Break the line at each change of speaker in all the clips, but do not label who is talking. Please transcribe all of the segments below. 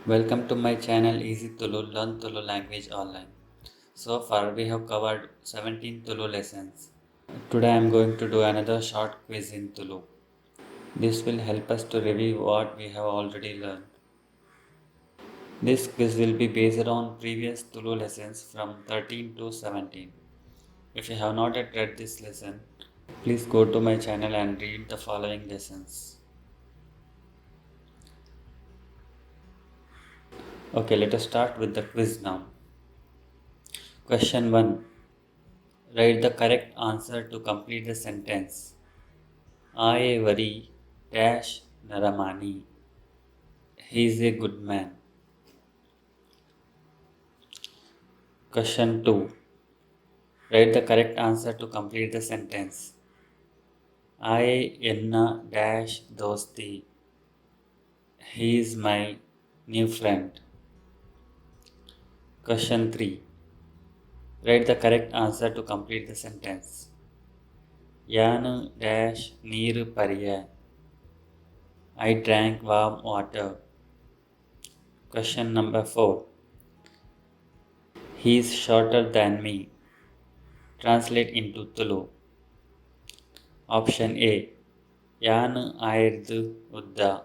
Welcome to my channel Easy Tulu Learn Tulu Language Online. So far we have covered 17 Tulu lessons. Today I am going to do another short quiz in Tulu. This will help us to review what we have already learned. This quiz will be based on previous Tulu lessons from 13 to 17. If you have not yet read this lesson, please go to my channel and read the following lessons. Okay, let us start with the quiz now. Question 1. Write the correct answer to complete the sentence. Ayevari dash Naramani. He is a good man. Question 2. Write the correct answer to complete the sentence. I enna dash dosti. He is my new friend. Question 3. Write the correct answer to complete the sentence. Yanu dash neeru pariya. I drank warm water. Question number 4. He is shorter than me. Translate into Tulu. Option A. Yanu ayirdu udda.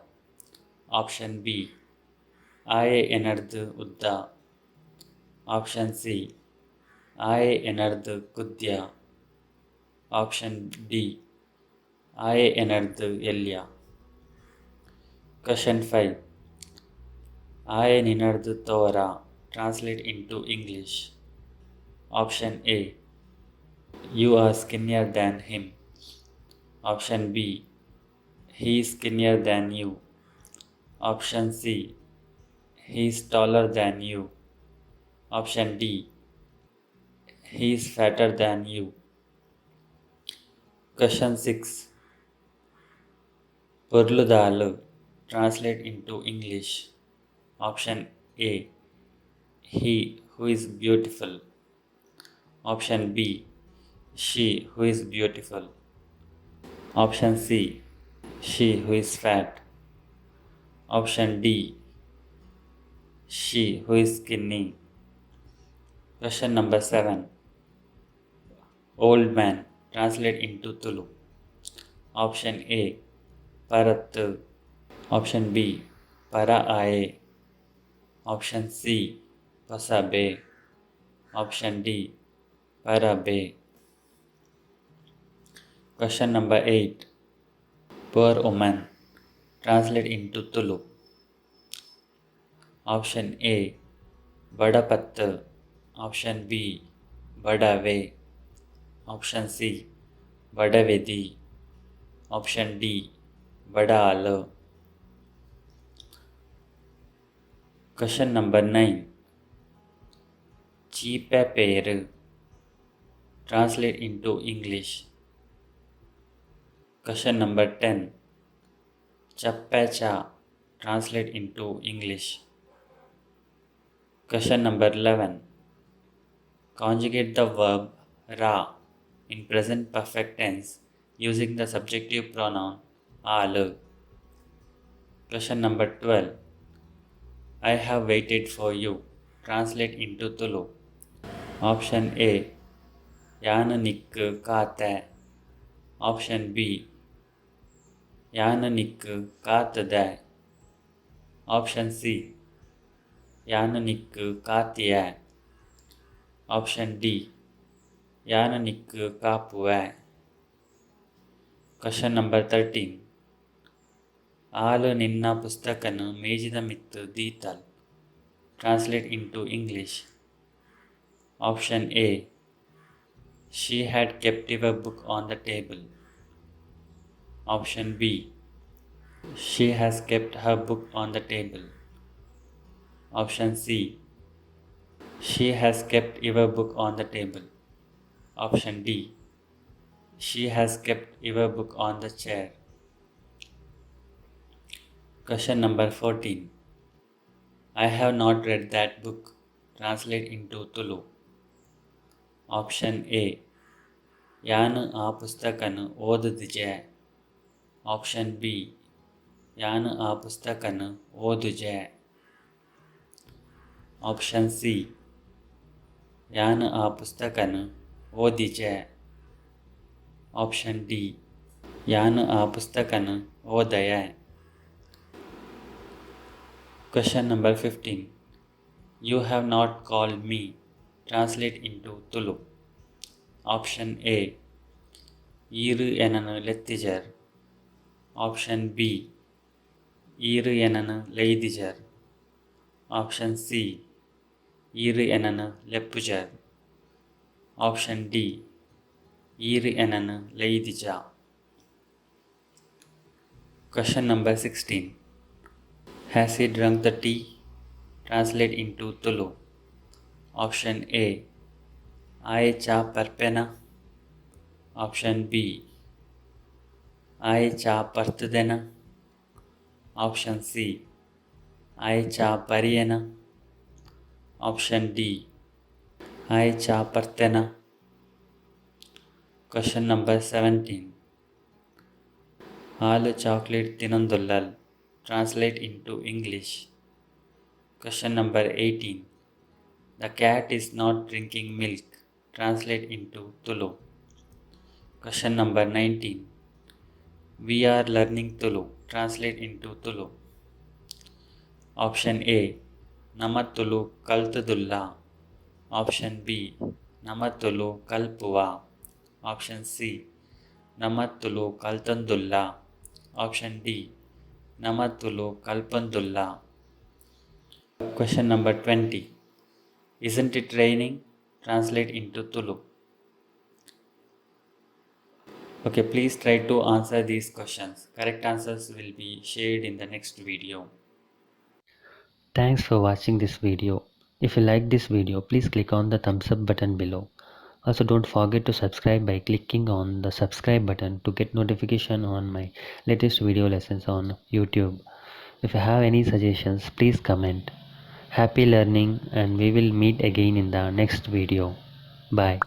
Option B. Aye enardu udda. Option C. Aye enardu kudya. Option D. Aye enardu elya. Question 5. Aye ninardu tora. Translate into English. Option A. You are skinnier than him. Option B. He is skinnier than you. Option C. He is taller than you. Option D. He is fatter than you. Question 6. Purludalu. Translate into English. Option A. He who is beautiful. Option B. She who is beautiful. Option C. She who is fat. Option D. She who is skinny. Question number 7. Old man. Translate into Tulu. Option A. Parattu. Option B. Para aaye. Option C. Pasabe. Option D. Parabe. Question number 8. Poor woman. Translate into Tulu. Option A. Badapattu. Option B. Badave. Option C. Badavedi. Option D. Badaalu. Question number 9. Cheape peru. Translate into English. Question number 10. Chappacha. Translate into English. Question number 11. Conjugate the verb ra in present perfect tense using the subjective pronoun alu. Question number 12. I have waited for you. Translate into Tulu. Option A. Yana nikku kaate. Option B. Yana nikku kaatade. Option C. Yana nikku kaatiya. Option D. Yana nikku kapuwa. Question number 13. Alu ninna pustakanu ಮೇಜಿದ ಮಿತ್ತು ದೀತಲ್. Translate into English. Option A. She had kept a book on the table. Option B. She has kept her book on the table. Option C. She has kept your book on the table. Option D. She has kept your book on the chair. Question number 14. I have not read that book. Translate into Tulu. Option A. Yanu ಆ ಪುಸ್ತಕನು ಓದಿದೆ. Option B. Yanu ಆ ಪುಸ್ತಕನು ಓದಿದೆ. Option C ಯಾನು ಆ ಪುಸ್ತಕನ ಓದಿಜೆ. Option D ಯಾನು ಆ ಪುಸ್ತಕನ ಓದಯೆ. Question number 15. You have not called me. Translate into Tulu. Option A. Iru enanu lettijar. Option B. Iru enanu leidijar. Option C. Iru enanu leppujar. Option D. Iru enanu leidija. Question number 16. Has he drunk the tea? Translate into Tulu. Option A. Ai cha parpena. Option B. Ai cha partudena. Option C. Ai cha pariyena. Option D. Ai cha partena. Question number 17. Halu chocolate tinandullal. Translate into English. Question number 18. The cat is not drinking milk. Translate into Tulu. Question number 19. We are learning Tulu. Translate into Tulu. Option A. Nama Tulu kaltudulla. Option B. Nama Tulu kalpuva. Option C. Nama Tulu kaltandulla. Option D. Nama Tulu kalpandulla. Question number 20. Isn't it raining? Translate into Tulu. Okay, please try to answer these questions. Correct answers will be shared in the next video.
Thanks for watching this video. If you like this video, please click on the thumbs up button below. Also, don't forget to subscribe by clicking on the subscribe button to get notification on my latest video lessons on YouTube. If you have any suggestions, please comment. Happy learning, and we will meet again in the next video. Bye.